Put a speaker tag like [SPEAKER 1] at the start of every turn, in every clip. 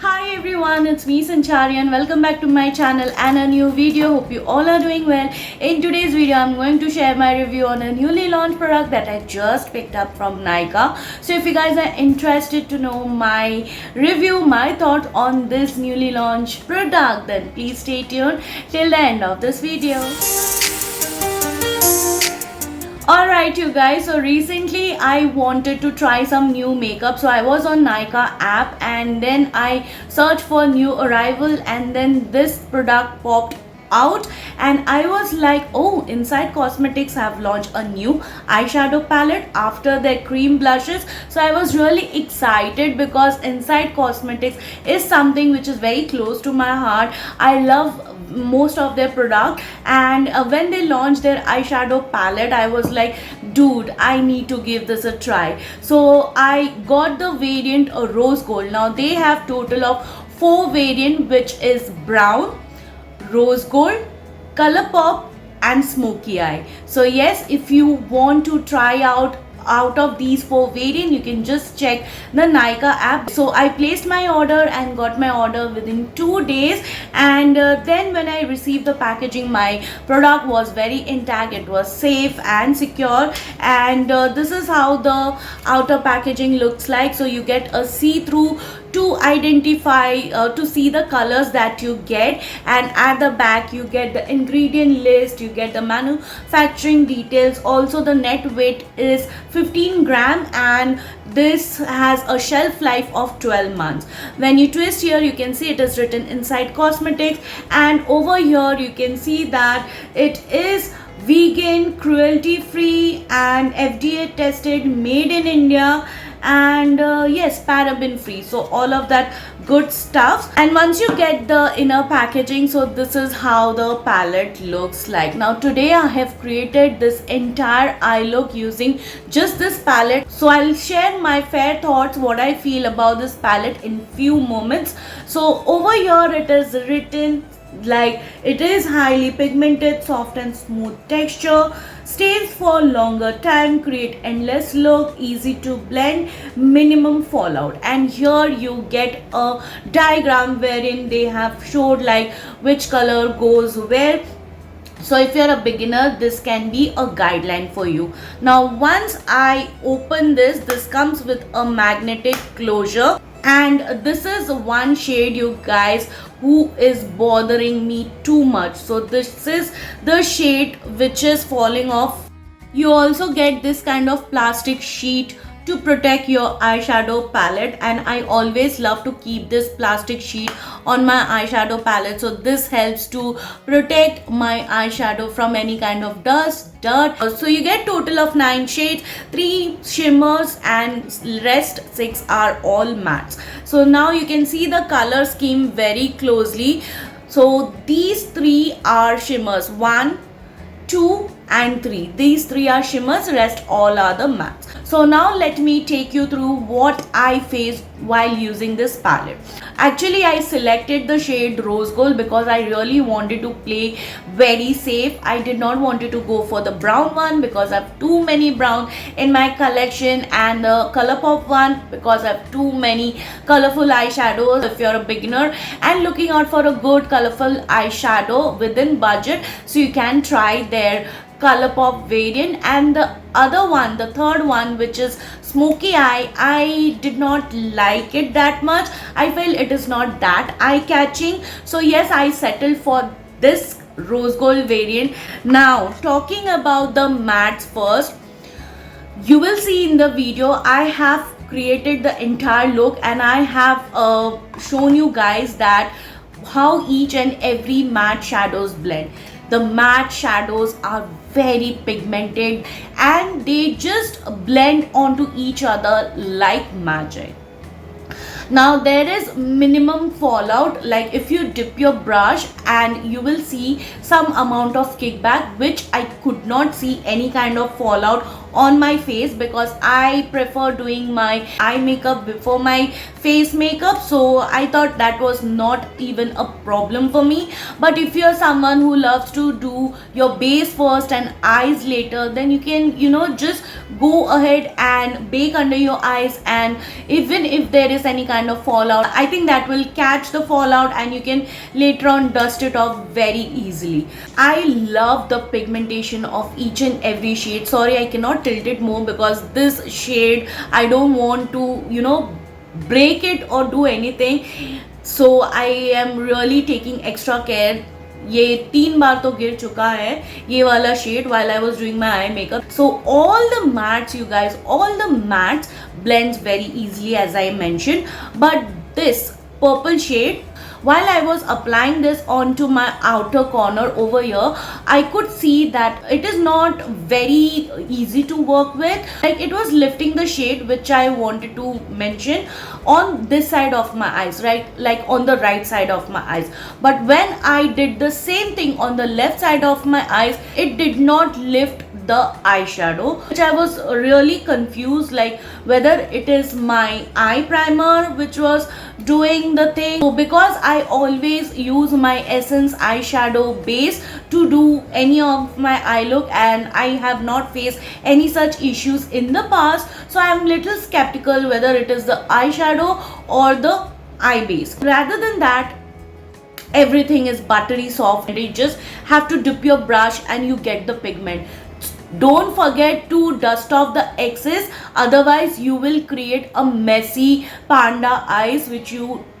[SPEAKER 1] Hi everyone, it's me Sanchari and welcome back to my channel and a new video. Hope you all are doing well. In today's video, I'm going to share my review on a newly launched product that I just picked up from Nykaa. So if you guys are interested to know my review, my thoughts on this newly launched product, then please stay tuned till the end of this video. Alright you guys, so recently I wanted to try some new makeup, so I was on Nykaa app and then I searched for new arrival and then this product popped out and I was like, oh, Inside Cosmetics have launched a new eyeshadow palette after their cream blushes. So I was really excited because Inside Cosmetics is something which is very close to my heart. I love most of their product, and when they launched their eyeshadow palette, I was like, dude, I need to give this a try. So I got the variant rose gold. Now they have total of 4 variant, which is brown, rose gold, color pop and smoky eye. So yes, if you want to try out of these 4 variants, you can just check the Nykaa app. So I placed my order and got my order within 2 days, and then when I received the packaging, my product was very intact. It was safe and secure, and this is how the outer packaging looks like. So you get a see-through to identify to see the colors that you get, and at the back you get the ingredient list, you get the manufacturing details. Also the net weight is 15 gram and this has a shelf life of 12 months. When you twist here, you can see it is written Inside Cosmetics, and over here you can see that it is vegan, cruelty free and FDA tested, made in India, and yes, paraben free. So all of that good stuff. And once you get the inner packaging, so this is how the palette looks like. Now today I have created this entire eye look using just this palette, so I'll share my fair thoughts, what I feel about this palette in few moments. So over here it is written like it is highly pigmented, soft and smooth texture, stays for longer time, create endless look, easy to blend, minimum fallout. And here you get a diagram wherein they have showed like which color goes where. So if you're a beginner, this can be a guideline for you. Now once I open this comes with a magnetic closure, and this is one shade you guys who is bothering me too much. So this is the shade which is falling off. You also get this kind of plastic sheet to protect your eyeshadow palette, and I always love to keep this plastic sheet on my eyeshadow palette. So this helps to protect my eyeshadow from any kind of dust, dirt. So you get total of 9 shades, 3 shimmers and rest 6 are all mattes. So now you can see the color scheme very closely. So these 3 are shimmers, 1, 2 and 3. These 3 are shimmers, rest all are the mattes. So now let me take you through what I faced while using this palette. Actually I selected the shade rose gold because I really wanted to play very safe. I did not want to go for the brown one because I have too many brown in my collection, and the color pop one because I have too many colorful eyeshadows. If you're a beginner and looking out for a good colorful eyeshadow within budget, so you can try their color pop variant. And the other one, the third one, which is smoky eye, I did not like it that much. I felt it is not that eye catching, so yes, I settled for this rose gold variant. Now talking about the mattes first, you will see in the video I have created the entire look and I have shown you guys that how each and every matte shadows blend. The matte shadows are very pigmented and they just blend onto each other like magic. Now there is minimum fallout, like if you dip your brush and you will see some amount of kickback, which I could not see any kind of fallout on my face because I prefer doing my eye makeup before my face makeup, so I thought that was not even a problem for me. But if you're someone who loves to do your base first and eyes later, then you can, just go ahead and bake under your eyes, and even if there is any kind of fallout, I think that will catch the fallout and you can later on dust it off very easily. I love the pigmentation of each and every shade. Sorry, I cannot tilt it more because this shade I don't want to, you know, break it or do anything, so I am really taking extra care. ये 3 बार तो गिर चुका है ये वाला shade while I was doing my eye makeup. So all the mattes, you guys, all the mattes blends very easily as I mentioned, but this purple shade, while I was applying this onto my outer corner over here, I could see that it is not very easy to work with. Like, it was lifting the shade which I wanted to mention on this side of my eyes, right, like on the right side of my eyes. But when I did the same thing on the left side of my eyes, it did not lift the eyeshadow, which I was really confused, like whether it is my eye primer which was doing the thing. So because I always use my Essence eyeshadow base to do any of my eye look, and I have not faced any such issues in the past, so I am little skeptical whether it is the eyeshadow or the eye base. Rather than that, everything is buttery soft, and you just have to dip your brush and you get the pigment. Don't forget to dust off the excess, otherwise you will create a messy panda eyes, which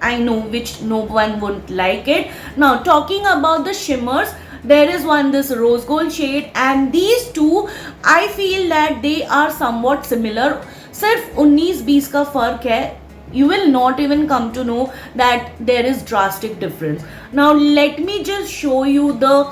[SPEAKER 1] I know which no one would like it. Now talking about the shimmers, there is one, this rose gold shade, and these two I feel that they are somewhat similar. सिर्फ 19-20 का फर्क है. You will not even come to know that there is drastic difference. Now let me just show you the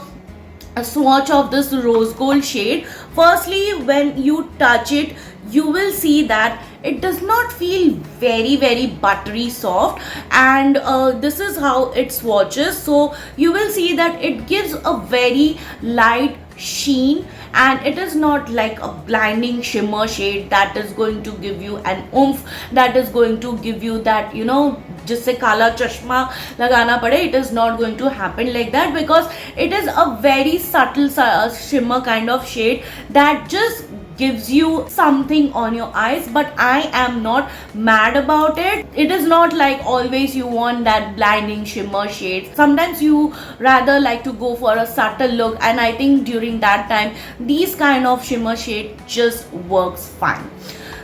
[SPEAKER 1] swatch of this rose gold shade. Firstly, when you touch it, you will see that it does not feel very buttery soft, and this is how it swatches. So you will see that it gives a very light sheen, and it is not like a blinding shimmer shade that is going to give you an oomph, that is going to give you that, you know, जिससे काला चश्मा लगाना पड़े. It is not going to happen like that, because it is a very subtle shimmer kind of shade that just gives you something on your eyes. But I am not mad about it. It is not like always you want that blinding shimmer shade. Sometimes you rather like to go for a subtle look, and I think during that time these kind of shimmer shade just works fine.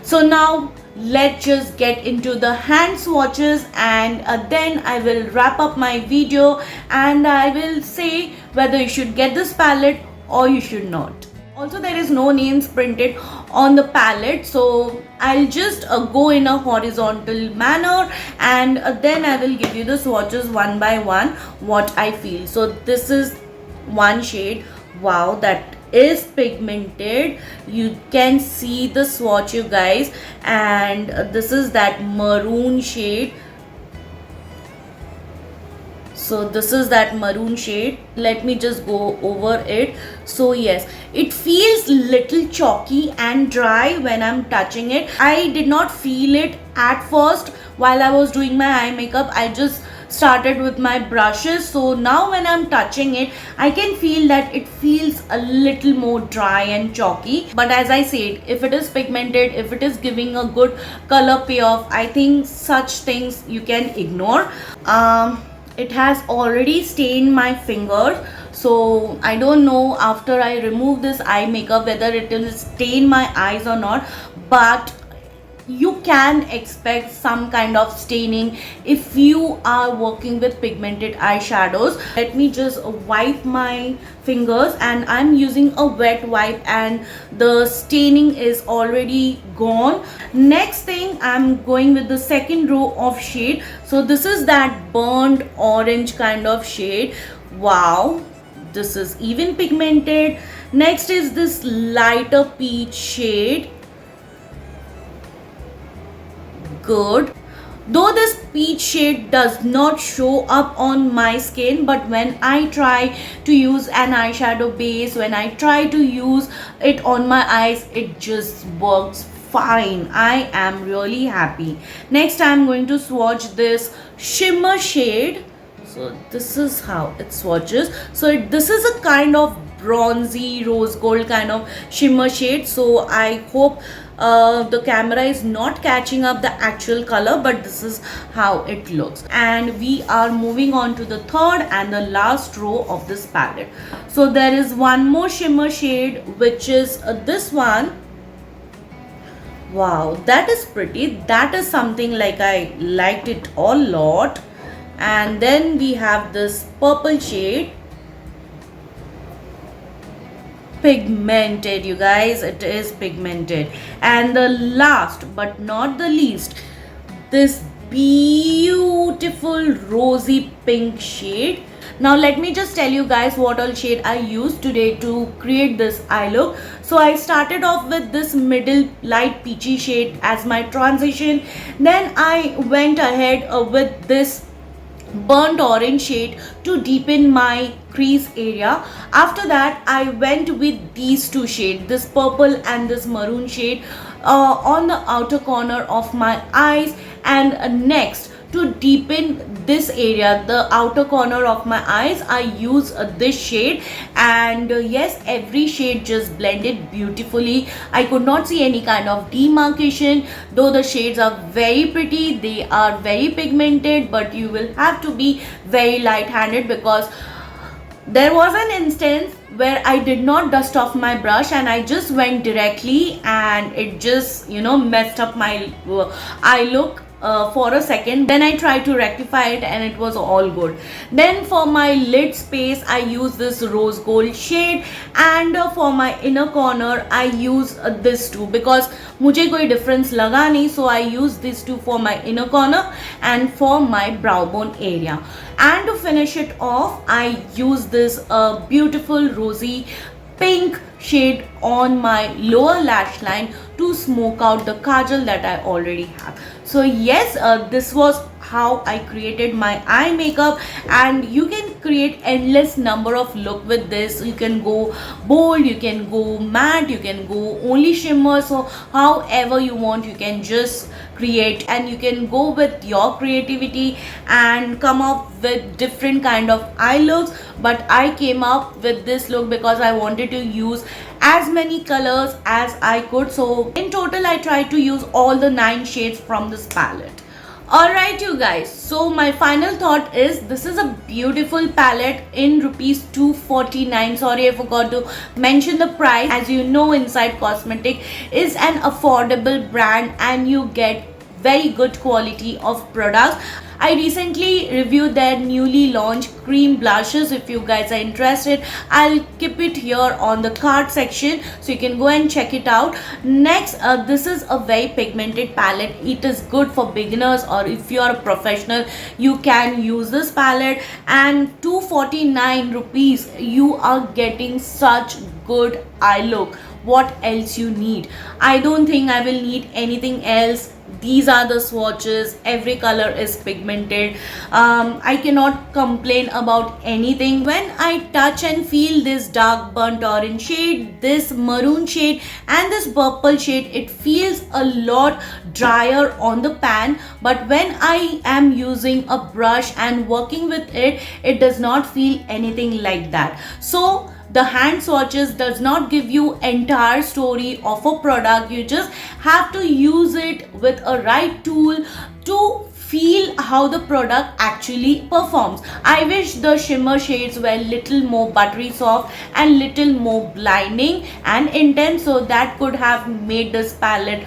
[SPEAKER 1] So now let's just get into the hand swatches, and then I will wrap up my video and I will say whether you should get this palette or you should not. Also, there is no names printed on the palette, so I'll just go in a horizontal manner, and then I will give you the swatches one by one what I feel. So this is one shade. Wow, that is pigmented. You can see the swatch, you guys, and this is that maroon shade. So this is that maroon shade. Let me just go over it. So yes, it feels little chalky and dry when I'm touching it. I did not feel it at first while I was doing my eye makeup. I just started with my brushes, so now when I'm touching it, I can feel that it feels a little more dry and chalky. But as I said, if it is pigmented, if it is giving a good color payoff, I think such things you can ignore. It has already stained my fingers, so I don't know after I remove this eye makeup whether it will stain my eyes or not, but you can expect some kind of staining if you are working with pigmented eyeshadows. Let me just wipe my fingers, and I'm using a wet wipe, and the staining is already gone. Next thing, I'm going with the second row of shade. So this is that burnt orange kind of shade. Wow, this is even pigmented. Next is this lighter peach shade. Good. Though this peach shade does not show up on my skin, but when I try to use an eyeshadow base, when I try to use it on my eyes, it just works fine. I am really happy. Next, I'm going to swatch this shimmer shade. So this is how it swatches. So this is a kind of bronzy rose gold kind of shimmer shade. So I hope the camera is not catching up the actual color, but this is how it looks. And we are moving on to the third and the last row of this palette. So there is one more shimmer shade, which is this one. Wow, that is pretty. That is something like I liked it a lot. And then we have this purple shade, pigmented, you guys, it is pigmented. And the last but not the least, this beautiful rosy pink shade. Now let me just tell you guys what all shade I used today to create this eye look. So I started off with this middle light peachy shade as my transition. Then I went ahead with this burnt orange shade to deepen my crease area. After that I went with these two shades, this purple and this maroon shade on the outer corner of my eyes. And next, to deepen this area, the outer corner of my eyes, I use this shade. And yes, every shade just blended beautifully. I could not see any kind of demarcation, though the shades are very pretty, they are very pigmented, but you will have to be very light handed, because there was an instance where I did not dust off my brush and I just went directly, and it just messed up my eye look for a second. Then I tried to rectify it and it was all good. Then for my lid space I use this rose gold shade, and for my inner corner I use this two, because मुझे कोई difference लगा नहीं, so I use this two for my inner corner and for my brow bone area. And to finish it off, I use this beautiful rosy pink shade on my lower lash line to smoke out the kajal that I already have. So yes, this was how I created my eye makeup, and you can create endless number of look with this. You can go bold, you can go matte, you can go only shimmer, so however you want you can just create, and you can go with your creativity and come up with different kind of eye looks. But I came up with this look because I wanted to use as many colors as I could. So in total I tried to use all the 9 shades from this palette. Alright you guys, so my final thought is, this is a beautiful palette in rupees 249. Sorry, I forgot to mention the price. As you know, Inside Cosmetics is an affordable brand and you get very good quality of products. I recently reviewed their newly launched cream blushes. If you guys are interested, I'll keep it here on the card section so you can go and check it out. Next, this is a very pigmented palette. It is good for beginners, or if you are a professional you can use this palette. And 249 rupees, you are getting such good eye look. What else you need? I don't think I will need anything else. These are the swatches, every color is pigmented. I cannot complain about anything. When I touch and feel this dark burnt orange shade, this maroon shade and this purple shade, it feels a lot drier on the pan, but when I am using a brush and working with it, it does not feel anything like that. So the hand swatches does not give you entire story of a product. You just have to use it with a right tool to feel how the product actually performs. I wish the shimmer shades were little more buttery soft and little more blinding and intense, so that could have made this palette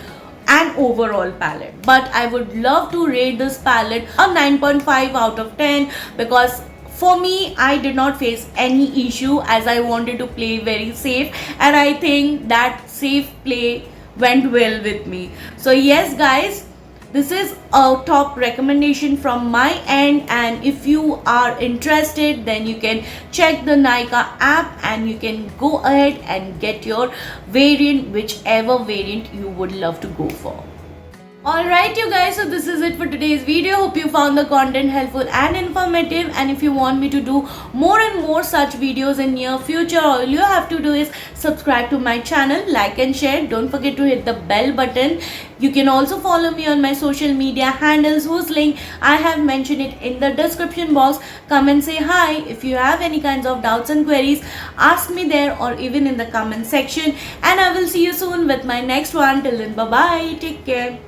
[SPEAKER 1] an overall palette. But I would love to rate this palette a 9.5 out of 10, because for me, I did not face any issue as I wanted to play very safe, and I think that safe play went well with me. So yes guys, this is a top recommendation from my end, and if you are interested then you can check the Nykaa app and you can go ahead and get your variant, whichever variant you would love to go for. Alright you guys, so this is it for today's video. Hope you found the content helpful and informative, and if you want me to do more and more such videos in near future, all you have to do is subscribe to my channel, like and share. Don't forget to hit the bell button. You can also follow me on my social media handles, whose link I have mentioned it in the description box. Come and say hi. If you have any kinds of doubts and queries, ask me there or even in the comment section, and I will see you soon with my next one. Till then, bye bye, take care.